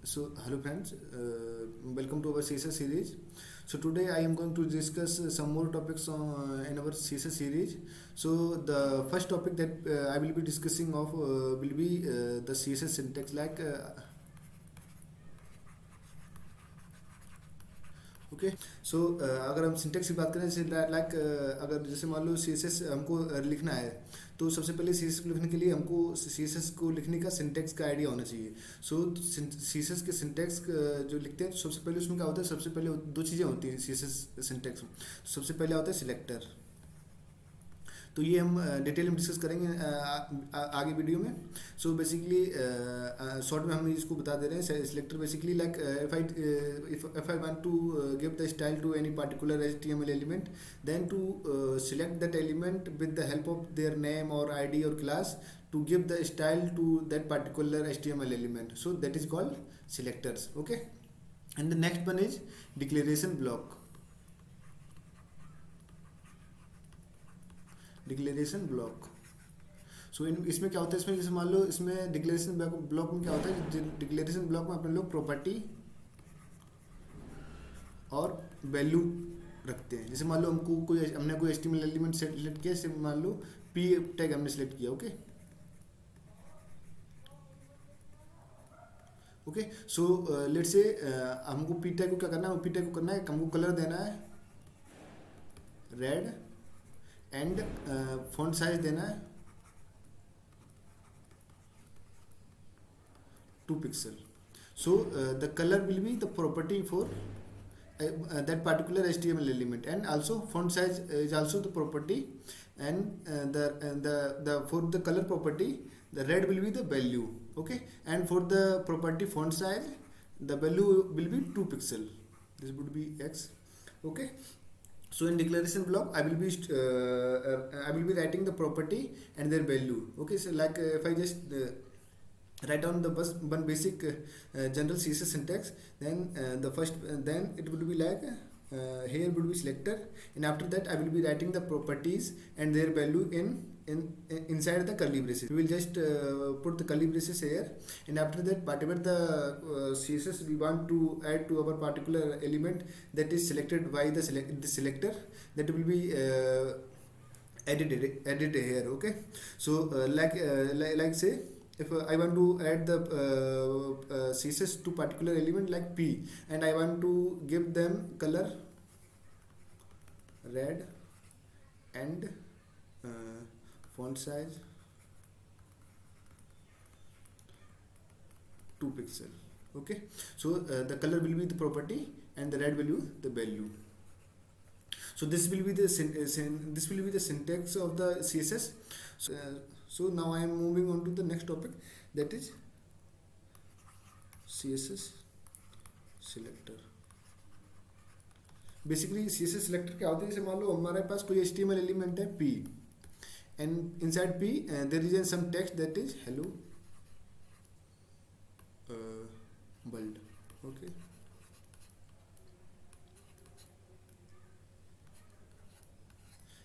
So hello friends, welcome to our CSS series. So today I am going to discuss some more topics in our CSS series. So the first topic that I will be discussing of will be the CSS syntax. Okay so अगर हम syntax की बात करें जैसे अगर जैसे मान लो C S S हमको लिखना है, तो सबसे पहले सी एस एस को लिखने के लिए हमको सी एस एस को लिखने का सिंटेक्स का आइडिया होना चाहिए. सो सी एस एस के सिंटेक्स जो लिखते हैं तो सबसे पहले उसमें क्या होता है, सबसे पहले दो चीज़ें होती हैं सी एस एस सिंटेक्स में. सबसे पहले होता है सिलेक्टर. तो ये हम डिटेल में डिस्कस करेंगे आगे वीडियो में. सो बेसिकली शॉर्ट में हम इसको बता दे रहे हैं. Selector basically like if I want to give the style to any particular HTML element, then to select that element with the help of their name or ID or class to give the style to that particular HTML element. So that is called selectors. Okay, and the next one is declaration block. Declaration block. So इसमें क्या होता है, इसमें जैसे मान लो इसमें declaration block में क्या होता है, डिक्लेरेशन ब्लॉक में अपने लोग प्रॉपर्टी और वैल्यू रखते हैं. जैसे मान लो हमने कोई HTML एलिमेंट सेलेक्ट किया, जैसे मान लो पी टैग हमने सेलेक्ट किया. ओके सो लेट्स से हमको पी टैग को क्या करना है, पी टैग को करना है, हमको कलर देना है रेड एंड फॉन्ट साइज देना है 2 pixel. So the colour will be the property for that particular HTML element, and also font size is also the property, and the for the color property the red will be the value. Okay, and for the property font size the value will be 2 pixel. This would be X. Okay, so in declaration block I will be writing the property and their value. Okay, so like if I just write down the one basic general CSS syntax, then the first then it would be like here would be selector, and after that I will be writing the properties and their value inside the curly braces. We will just put the curly braces here, and after that whatever the CSS we want to add to our particular element that is selected by the selector, that will be added here. Okay, so like say if I want to add the CSS to particular element like P, and I want to give them color red and font size 2 pixel. Okay, so the color will be the property and the red value the value. So this will be the syntax of the CSS. So now I am moving on to the next topic, that is CSS selector. Basically CSS selector क्या होता है, जैसे मान लो हमारे पास कोई HTML element है P, and inside P there is some text that is hello world. Okay,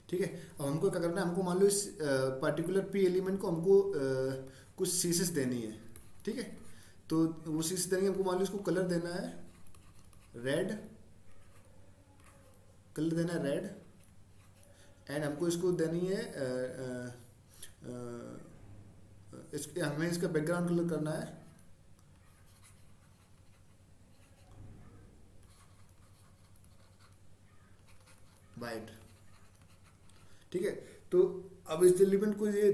ठीक है. अब हमको क्या करना है, हमको मान लो इस पर्टिकुलर पी एलिमेंट को हमको कुछ सीसेस देनी है. ठीक है, तो वो सीसेस देंगे हमको, मान लो इसको कलर देना है रेड, एंड हमको इसको देनी है हमें इसका बैकग्राउंड कलर करना है वाइट. ठीक है, तो अब इस एलिमेंट को ये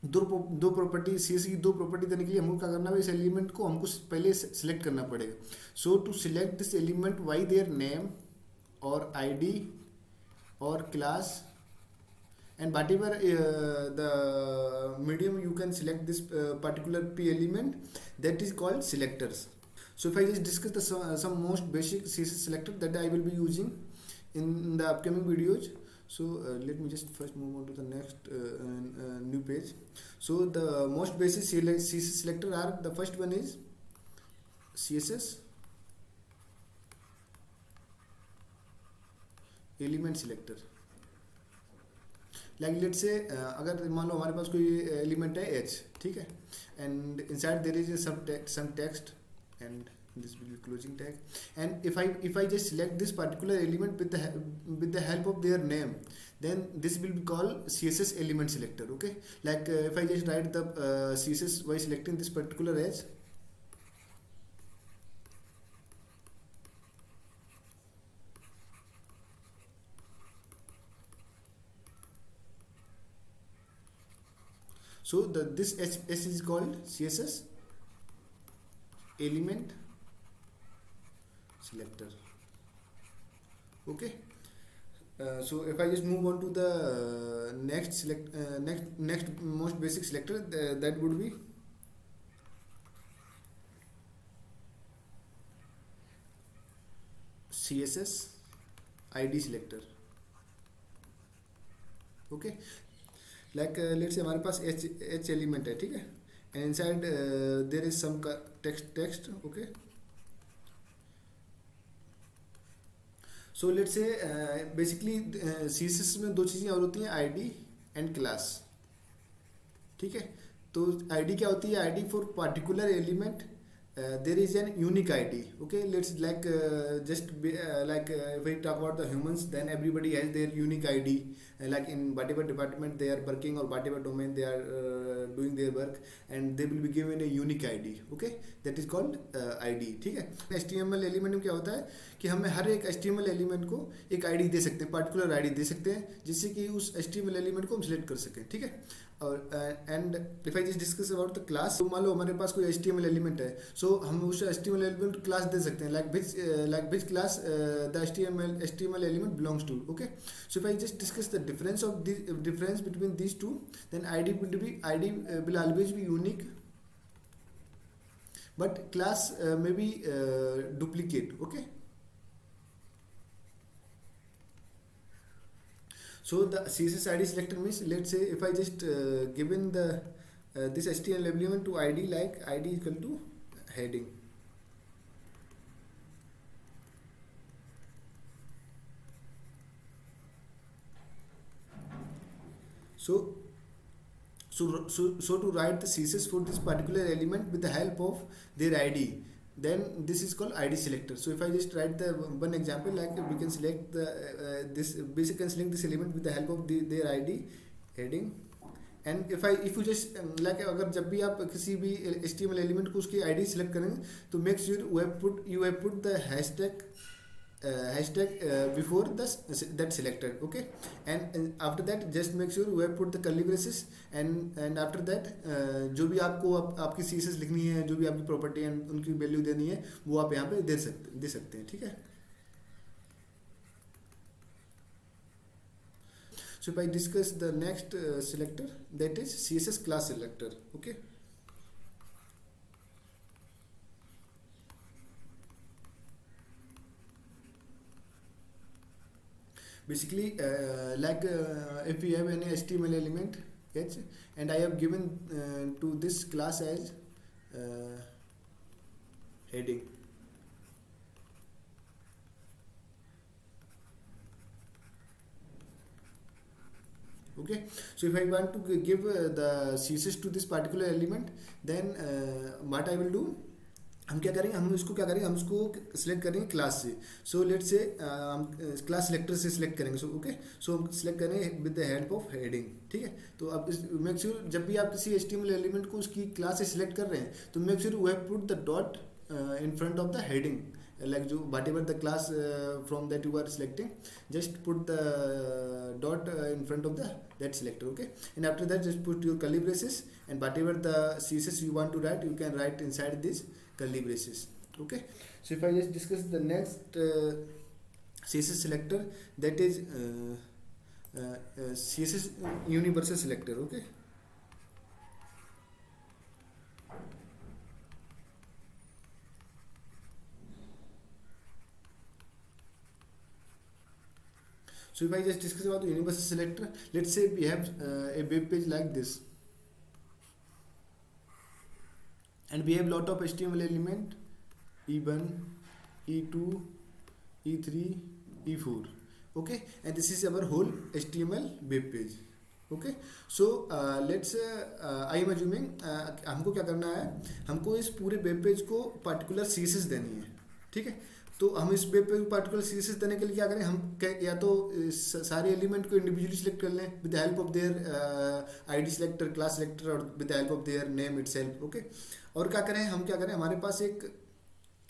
दो प्रॉपर्टी सीएस की दो प्रॉपर्टी देने के लिए हमको क्या करना है, इस एलिमेंट को हमको पहले सिलेक्ट करना पड़ेगा. So to select this element by their name और आईडी और class, and whatever the medium you can select this particular p element, that is called selectors. So if I just discuss some most basic CSS selector that I will be using in the upcoming videos. So let me just first move on to the next new page. So the most basic CSS selector are, the first one is CSS element selector. Like let's say अगर मान लो हमारे पास कोई element है H, ठीक है, and inside there is some text, and this will be closing tag. And if I just select this particular element with the help of their name, then this will be called CSS element selector. Okay, like if I just write the CSS by selecting this particular edge, so this S is called CSS element selector. Okay, so if I just move on to the next most basic selector, that would be CSS ID selector. Okay, like let's say हमारे पास H element है, ठीक है, and inside there is some text. Okay, so let's say basically CSS में दो चीज़ें और होती हैं, ID and class. ठीक है, तो ID क्या होती है? ID for particular element there is an unique ID. Okay, let's like like if we talk about the humans, then everybody has their unique ID, like in whatever department they are working or whatever domain they are doing their work, and they will be given a unique ID. Okay, that is called ID. ठीक है, HTML element में क्या होता है कि हमें हर एक HTML element को एक ID दे सकते हैं, पर्टिकुलर ID दे सकते हैं, जिससे कि उस HTML एलिमेंट को हम सिलेक्ट कर सकें. ठीक है, और and if I just discuss about the class, तो मान लो हमारे पास कोई HTML एलिमेंट है, सो हम उस HTML एलिमेंट क्लास दे सकते हैं, like which class the HTML element belongs to. Okay, so if I just discuss the difference between these two, then ID will always be unique, but class may be duplicate. Okay, so the CSS ID selector means, let's say if I just given the this HTML element to ID, like ID equal to heading. So to write the CSS for this particular element with the help of their ID, then this is called ID selector. So if I just write the one example, like we can select the this basically can select this element with the help of their ID heading. And if you just like अगर जब भी आप किसी भी HTML element को उसकी ID select करेंगे, तो make sure you have put the hashtag before that selector. Okay, and after that just make sure you have put the curly braces, and after that जो भी आपको आपकी CSS लिखनी है, जो भी आपकी प्रॉपर्टी है उनकी वैल्यू देनी है, वो आप यहाँ पे दे सकते हैं. ठीक है, so if I discuss the next selector, that is CSS class selector. Okay, basically if we have any HTML element H, and I have given to this class as heading. Okay, so if I want to give the CSS to this particular element, then what I will do, हम क्या करेंगे, हम इसको select करेंगे class से. So let से हम class selector से सिलेक्ट करेंगे. सो ओके, सो हम सिलेक्ट करेंगे with the help of heading. ठीक है, तो अब मेक श्योर जब भी आप किसी HTML एलिमेंट को उसकी क्लास से सिलेक्ट कर रहे हैं, तो make sure we have put the dot in front of the heading, like जो whatever the class from that you are selecting, just put the dot in front of that selector. Okay, and after that just put your curly braces, and whatever the CSS you want to write, you can write inside these curly braces. Okay, so if I just discuss the next CSS selector, that is CSS universal selector. Okay, so if I just discuss about the universal selector, let's say we have a web page like this, and we have lot of HTML element E1, E2, E3, E4. Okay, and this is our whole HTML web page. Okay. So let's I am assuming हमको क्या करना है, हमको इस पूरे web page को particular CSS देनी है, ठीक है। तो हम इस वेब पेज को पर्टिकुलर सीएसएस देने के लिए क्या करें, हम या तो सारे एलिमेंट को इंडिविजुअली सिलेक्ट कर लें with the help of their ID selector, class selector और with the help of their name itself, okay. और क्या करें, हम क्या करें, हमारे पास एक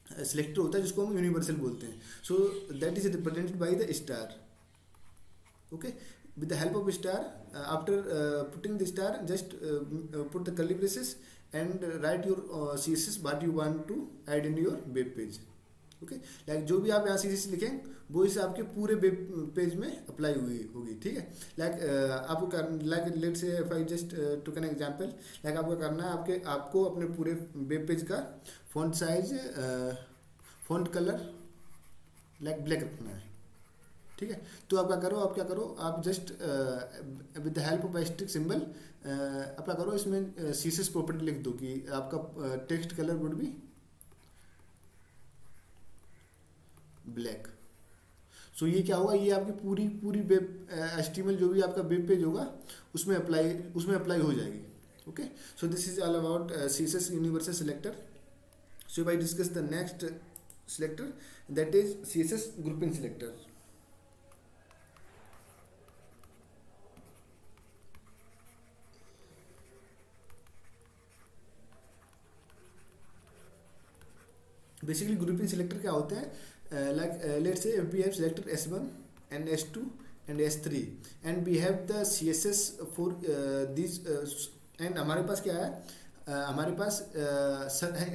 सिलेक्टर होता है जिसको हम यूनिवर्सल बोलते हैं। So that is represented by the star, okay. With the help of star, after putting the star, just put the curly braces and write your css what you want to add in your web page, okay. Like जो भी आप यहाँ css लिखें वो इसे आपके पूरे web page में अप्लाई हुई होगी, ठीक है। लाइक आपको कर like let's say if I just to can example, like आपको करना है आपको अपने पूरे वेब पेज का font size, font colour like black रखना है, ठीक है। तो आप क्या करो, आप just with the help of asterisk symbol आप क्या करो, इसमें सीएसएस प्रॉपर्टी लिख दो कि आपका text colour would be black. So ये क्या होगा, ये आपकी पूरी पूरी वेब एचटीएमएल जो भी आपका वेब पेज होगा उसमें अप्लाई हो जाएगी, okay. So this is all about CSS universal selector. So if I discuss the next selector, that is CSS grouping selector. Basically grouping selector क्या होते हैं, like let's say we have selected S1 and S2 and S3 and we have the CSS for this, and हमारे पास क्या है, हमारे पास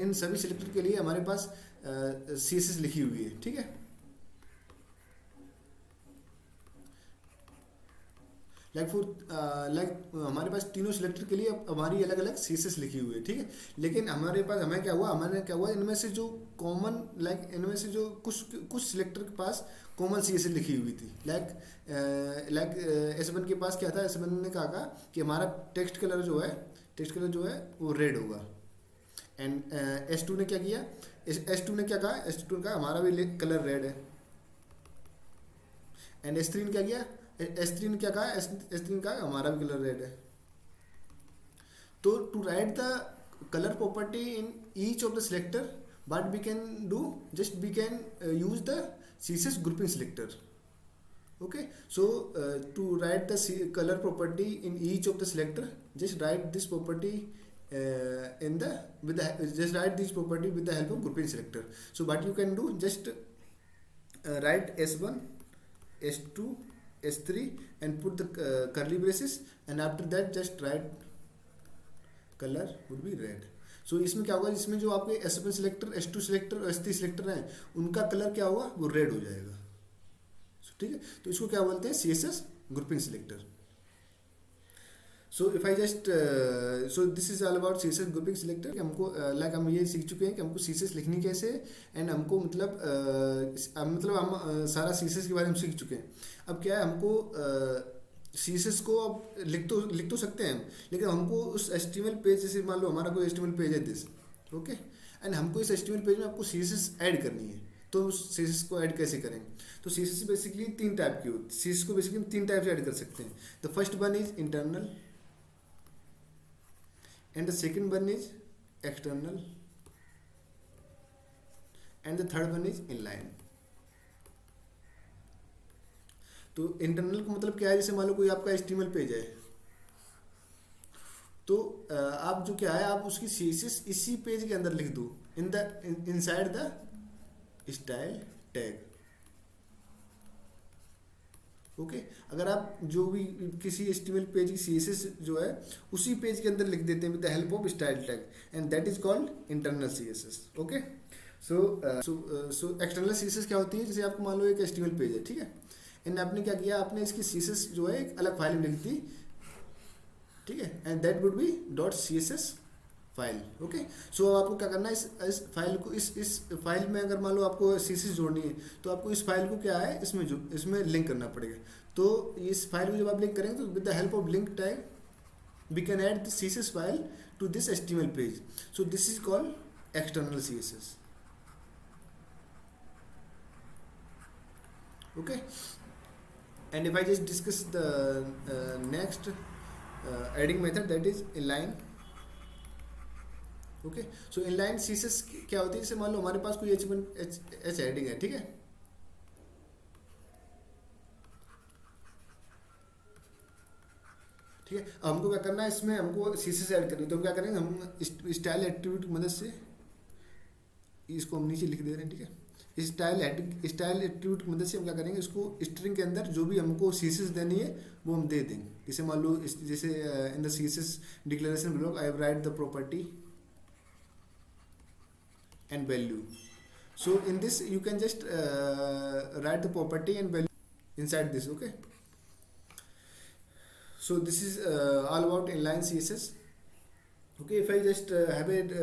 इन सभी selector के लिए हमारे पास CSS लिखी हुई है, ठीक है। लाइक हमारे पास तीनों सिलेक्टर के लिए हमारी अलग अलग सीएसएस लिखी हुई है, ठीक है। लेकिन हमें क्या हुआ इनमें से जो कॉमन, इनमें से जो कुछ सिलेक्टर के पास कॉमन सीएसएस लिखी हुई थी। लाइक S1 के पास क्या था, S1 ने कहा कि हमारा टेक्स्ट कलर जो है वो रेड होगा। एंड S2 ने क्या किया, S2 ने कहा हमारा भी कलर रेड है। एंड S3 ने क्या किया, S3 ने क्या कहा, S3 ने कहा हमारा भी कलर रेड है। तो to write the colour property in each of the selector, what we can do, just we can use the CSS grouping selector, okay. So to write the color property in each of the selector, just write this property just write this property with the help of grouping selector. So what you can do, just write S1, S2, S3 and put the curly braces, and after that just write color would be red. सो इसमें क्या होगा, इसमें जो आपके S1 selector, S2 selector और S3 selector हैं उनका colour क्या होगा, वो रेड हो जाएगा, ठीक है। तो इसको क्या बोलते हैं, CSS grouping selector. So if I just so this is all about CSS grouping selector. हमको हम ये सीख चुके हैं कि हमको CSS लिखनी कैसे, एंड हमको हम सारा CSS के बारे में सीख चुके हैं। अब क्या है, हमको CSS को अब लिख तो सकते हैं, लेकिन हमको उस HTML पेज, जैसे मान लो हमारा कोई HTML पेज है दिस, ओके, एंड हमको इस HTML पेज में आपको CSS ऐड करनी है। तो उस CSS को ऐड कैसे करें, तो CSS बेसिकली तीन टाइप की होती है। CSS को बेसिकली तीन टाइप से ऐड कर सकते हैं। The first one is internal and the second one is external and the third one is inline. तो इंटरनल का मतलब क्या है, जैसे मान लो कोई आपका HTML पेज है, तो आप जो क्या है, आप उसकी CSS इसी पेज के अंदर लिख दो inside the style tag, okay. अगर आप जो भी किसी HTML पेज की CSS जो है उसी पेज के अंदर लिख देते हैं with the help of style tag, and that is called internal CSS, okay. So external CSS क्या होती है, जैसे आपको मान लो एक HTML पेज है, ठीक है, एंड आपने क्या किया, आपने इसकी CSS जो है एक अलग फाइल में लिख दी, ठीक है, and that would be .css file, okay. So आपको क्या करना है, इस फाइल को इस फाइल में अगर मान लो आपको CSS जोड़नी है, तो आपको इस फाइल को क्या है, इसमें लिंक करना पड़ेगा। तो इस फाइल को जब आप लिंक करेंगे, तो with the help of link tag we can add the CSS file to this HTML page. So this is called external CSS, okay. And if I just discuss the next adding method, that is inline. Okay, so inline CSS क्या होती है, जैसे मान लो हमारे पास कोई H heading है, ठीक है, ठीक है। अब हमको क्या करना है, इसमें हमको सीसेस ऐड करनी है, तो हम क्या करेंगे, हम स्टाइल एट्रीब्यूट की मदद से इसको हम नीचे लिख दे रहे हैं, ठीक है। स्टाइल एट्रीब्यूट की मदद से हम क्या करेंगे, इसको स्ट्रिंग के अंदर जो भी हमको सीसेस देनी है वो हम दे देंगे। जैसे मान लो जैसे in the CSS declaration block I right the property and value. So in this you can just write the property and value inside this. Okay, so this is all about inline CSS. Okay, if I just have it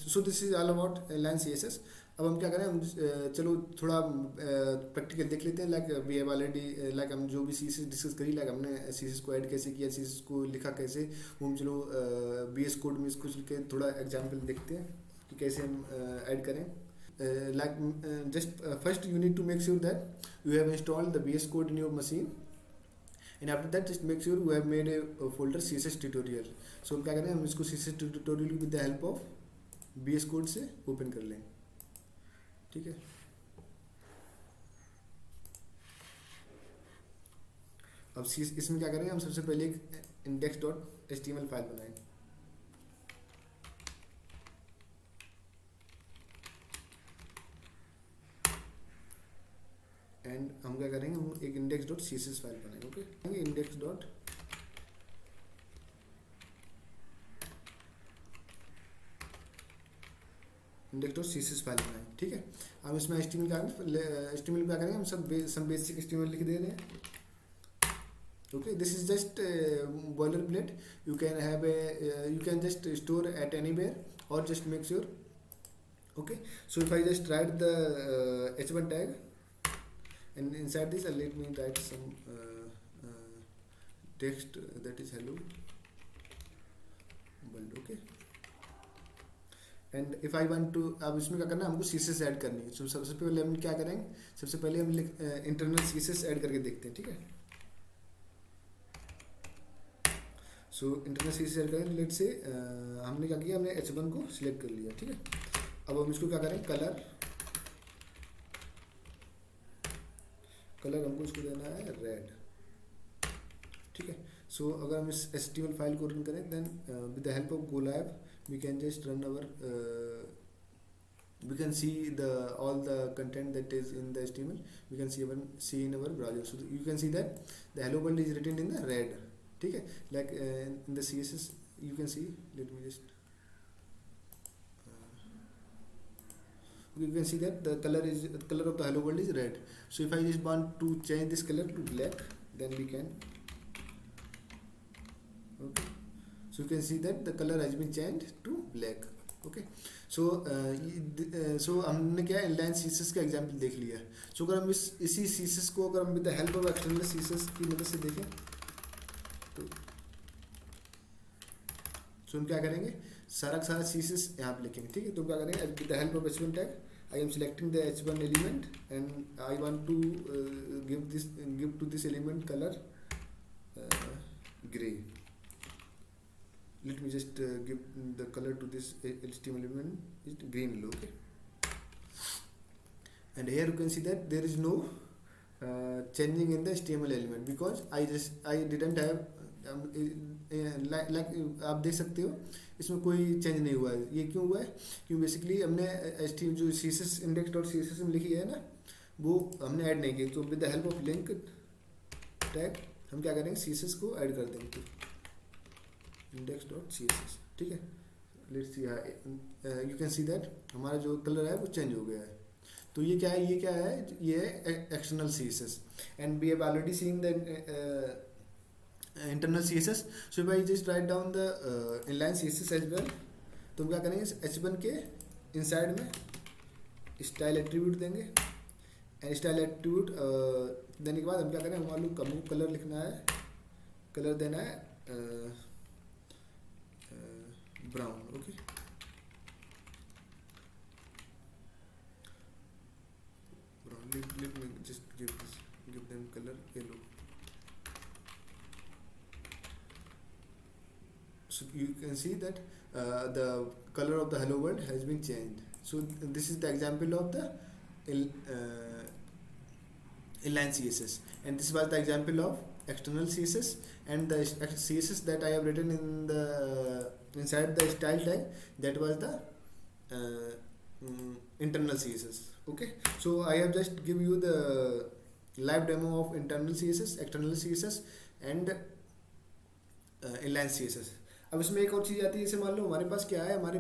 so this is all about inline CSS. अब हम क्या करें, हम चलो थोड़ा practical देख लेते हैं। Like we have already, like हम जो भी सीएसएस डिस्कस करी, लाइक हमने सीएसएस को ऐड कैसे किया, सीएसएस को लिखा कैसे, वो हम चलो बीएस कोड में इसको के थोड़ा एग्जांपल देखते हैं कि कैसे हम ऐड करें। Like just first you need to make sure that you have installed the VS code in your machine, and after that just make sure you have made a folder CSS tutorial. So हम क्या करें, हम इसको CSS tutorial with the help of VS code से open कर लें, ठीक है। अब इसमें क्या करेंगे, हम सबसे पहले एक index.html फाइल बनाएंगे। एंड हम क्या करेंगे, हम एक index.css फाइल बनाएंगे। ओके, index.css फाइल बनाएं, ठीक है। हम इसमें HTML क्या करेंगे, हम सब बेसिक HTML लिख दे रहे हैं। Okay, this is just boiler plate, you can have a you can just store at anywhere और just make sure. Okay, so if I just write the h1 tag and inside this let me write some text that is hello world. Okay, and if I want to, अब इसमें क्या करना है, हमको CSS add करनी है। सो सबसे पहले हम क्या करेंगे, सबसे पहले हम इंटरनल सीसेस ऐड करके देखते हैं, ठीक है। सो इंटरनल सीसेस ऐड करें, लेट से हमने क्या किया, हमने h1 को सिलेक्ट कर लिया, ठीक है। अब हम इसको क्या करें, कलर हमको इसको देना है रेड, ठीक है। सो अगर हम इस HTML फाइल को रन करें, then with the help of GoLab we can just run our we can see all the content that is in the HTML, we can see in our browser. So you can see that the hello world is written in the red, ठीक है। like in the CSS you can see, let me just you can see that the color of the hello world is red. So if I just want to change this color to black, then we can, okay, so you can see that the color has been changed to black. Okay, so हमने क्या inline CSS का example देख लिया। सो अगर हम इसी CSS को अगर हम with the help of external CSS की मदद से देखें, तो हम क्या करेंगे, सारा का सारा सीसेस यहाँ पे लिखेंगे, ठीक है। तो क्या करेंगे, with the help of h1 tag I am selecting the h1 element and I want to give to this element color gray. Let me just give the color to this HTML element is green yellow. Okay, and here you can see that there is no changing in the HTML element because I didn't have like आप देख सकते हो इसमें कोई change नहीं हुआ है। ये क्यों हुआ है, क्योंकि बेसिकली हमने HTML जो CSS index.css में लिखी है ना, वो हमने ऐड नहीं की। तो with the help of link tag हम क्या करेंगे, CSS को ऐड कर देंगे, index.css, ठीक है। Let's see, you can see that हमारा जो कलर है वो चेंज हो गया है। तो ये क्या है, ये है external CSS and we have already seen the internal CSS. So if I just write down the inline CSS as well, तो हम क्या करेंगे, h1 के इनसाइड में स्टाइल एट्रीब्यूट देंगे एंड स्टाइल एट्रीब्यूट देने के बाद हम क्या करें, हमारे लोग हमको कलर लिखना है, कलर देना है brown. Okay, brown let me just give them color yellow. So you can see that the color of the hello world has been changed. So this is the example of the inline CSS, and this was the example of external CSS, and the CSS that I have written in the inside the style tag, that was the internal CSS. Okay, so I have just give you the live demo of internal CSS, external CSS and inline CSS. अब इसमें एक और चीज़ आती है, जैसे मान लो हमारे पास क्या है, हमारे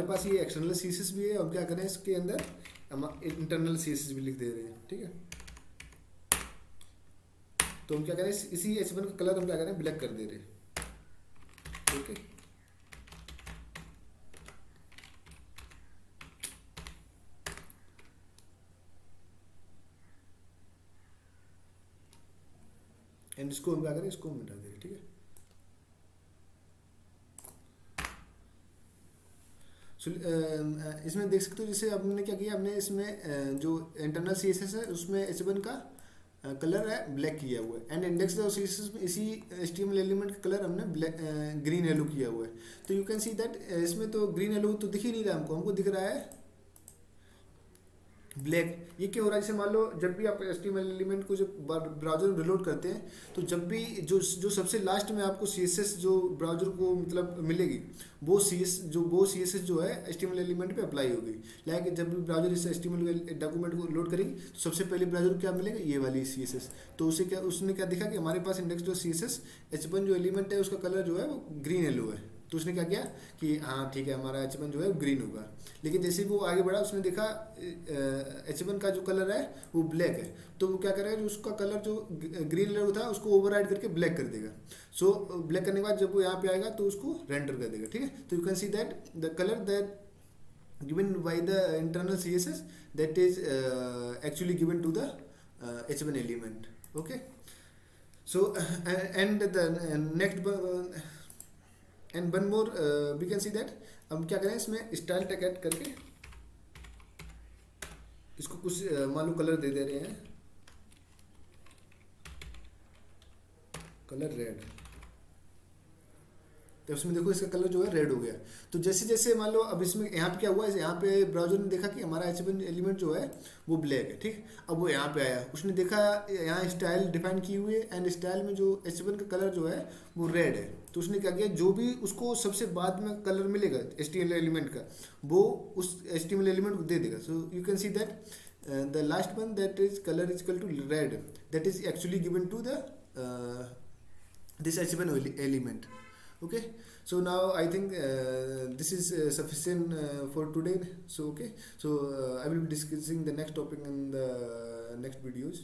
पास ये एक्सटर्नल CSS भी है, हम क्या करें इसके अंदर हम इंटरनल CSS भी लिख दे रहे हैं, ठीक है। तो हम क्या करें, इसी H1 का कलर हम क्या करें, ब्लैक कर दे रहे हैं, ओके। एंड इसको हम क्या करें, इसको मिटा दे रहे हैं, ठीक है। इसमें देख सकते हो, जैसे हमने क्या किया, हमने इसमें जो इंटरनल CSS है उसमें H1 का कलर है ब्लैक किया हुआ है, एंड इंडेक्स CSS में इसी HTML एलिमेंट का कलर हमने ब्लैक ग्रीन येलो किया हुआ है। तो यू कैन सी दैट इसमें तो ग्रीन येलो तो दिख ही नहीं रहा हमको दिख रहा है ब्लैक। ये क्या हो रहा है, जैसे मान लो जब भी आप HTML एलिमेंट को जब ब्राउज़र में रिलोड करते हैं, तो जब भी जो सबसे लास्ट में आपको CSS जो ब्राउज़र को मतलब मिलेगी, वो CSS जो है HTML एलिमेंट पे अप्लाई होगी। लाइक जब भी ब्राउज़र इस HTML डॉक्यूमेंट को लोड करेगी, तो सबसे पहले ब्राउज़र को क्या मिलेगा, ये वाली CSS। तो उसने क्या दिखा कि हमारे पास इंडेक्स जो CSS H1 जो एलिमेंट है उसका कलर जो है वो ग्रीन येलो है। तो उसने क्या किया कि हाँ ठीक है, हमारा H1 जो है ग्रीन होगा। लेकिन जैसे वो आगे बढ़ा, उसने देखा H1 का जो कलर है वो ब्लैक है, तो वो क्या करेगा, उसका कलर जो ग्रीन कलर था उसको ओवरराइड करके ब्लैक कर देगा। सो ब्लैक करने के बाद जब वो यहाँ पे आएगा तो उसको रेंडर कर देगा, ठीक है। तो you can see that the colour that given by the internal CSS that is actually given to the H1 element, okay। So and the next and one more we can see that हम क्या करें, इसमें style tag add करके इसको कुछ मान लो colour दे रहे हैं, कलर रेड। तो उसमें देखो इसका कलर जो है रेड हो गया। तो जैसे जैसे मान लो अब इसमें यहाँ पे क्या हुआ है, यहाँ पे ब्राउज़र ने देखा कि हमारा H1 एलिमेंट जो है वो ब्लैक है, ठीक। अब वो यहाँ पे आया, उसने देखा यहाँ स्टाइल डिफाइन की हुई है, एंड स्टाइल में जो H1 का कलर जो है वो रेड है। तो उसने क्या किया, जो भी उसको सबसे बाद में कलर मिलेगा HTML एलिमेंट का, वो उस HTML एलिमेंट को दे देगा। So you can see that the last one that is colour is equal to red, that is actually given to the this H1 element, okay। So now I think this is sufficient for today. So okay, so I will be discussing the next topic in the next videos.